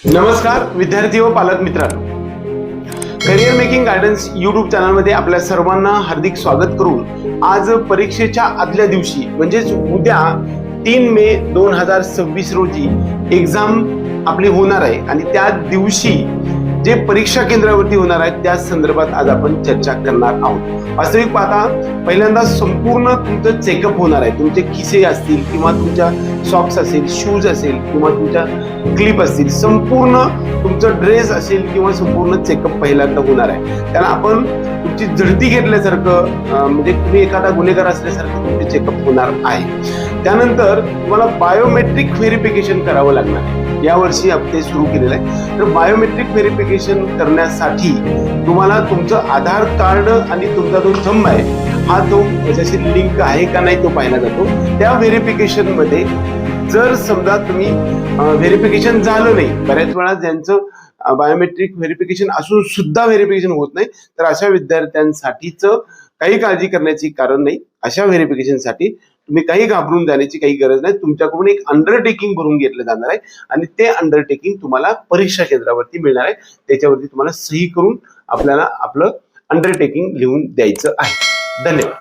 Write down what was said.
नमस्कार विद्यार्थी व पालक मित्रांनो, करिअर मेकिंग गायडन्स यूट्यूब चॅनलमध्ये आपल्या सर्वांना हार्दिक स्वागत करून आज परीक्षेच्या आदल्या दिवशी म्हणजेच उद्या 3 मे 2026 रोजी एक्झाम आपली होणार आहे आणि त्या दिवशी जे परीक्षा केंद्रावरती होणार आहे त्या संदर्भात आज आपण चर्चा करणार आहोत। वास्तविक पाहता पहिल्यांदा संपूर्ण तुमचं चेकअप होणार आहे। तुमचे खिसे असतील किंवा तुमच्या सॉक्स असेल, शूज असेल किंवा तुमच्या क्लिप असतील, संपूर्ण तुमचं ड्रेस असेल किंवा संपूर्ण चेकअप पहिल्यांदा होणार आहे। त्याला आपण तुमची झडती घेतल्यासारखं म्हणजे तुम्ही एखादा गुन्हेगार असल्यासारखं तुमचे चेकअप होणार आहे। त्यानंतर तुम्हाला बायोमेट्रिक व्हेरिफिकेशन करावं लागणार आहे। यावर्षी ते सुरू केलेलं आहे। तर बायोमेट्रिक व्हेरिफिकेशन करण्यासाठी तुम्हाला तुमचं आधार कार्ड आणि तुमचा जो थंब आहे हा तो त्याच्याशी लिंक आहे का नाही तो पाहिला जातो। त्या व्हेरिफिकेशन मध्ये जर समजा तुम्ही व्हेरिफिकेशन झालं नाही, बऱ्याच वेळा ज्यांचं बायोमेट्रिक व्हेरिफिकेशन असून सुद्धा व्हेरिफिकेशन होत नाही, तर अशा विद्यार्थ्यांसाठीच काही काळजी करण्याची कारण नाही। अशा व्हेरिफिकेशनसाठी तुम्ही काही घाबरून जाण्याची काही गरज नाही। तुमच्याकडून एक अंडरटेकिंग भरून घेतलं जाणार आहे आणि ते अंडरटेकिंग तुम्हाला परीक्षा केंद्रावरती मिळणार आहे। त्याच्यावरती तुम्हाला सही करून आपल्याला आपलं अंडरटेकिंग लिहून द्यायचं आहे। धन्यवाद।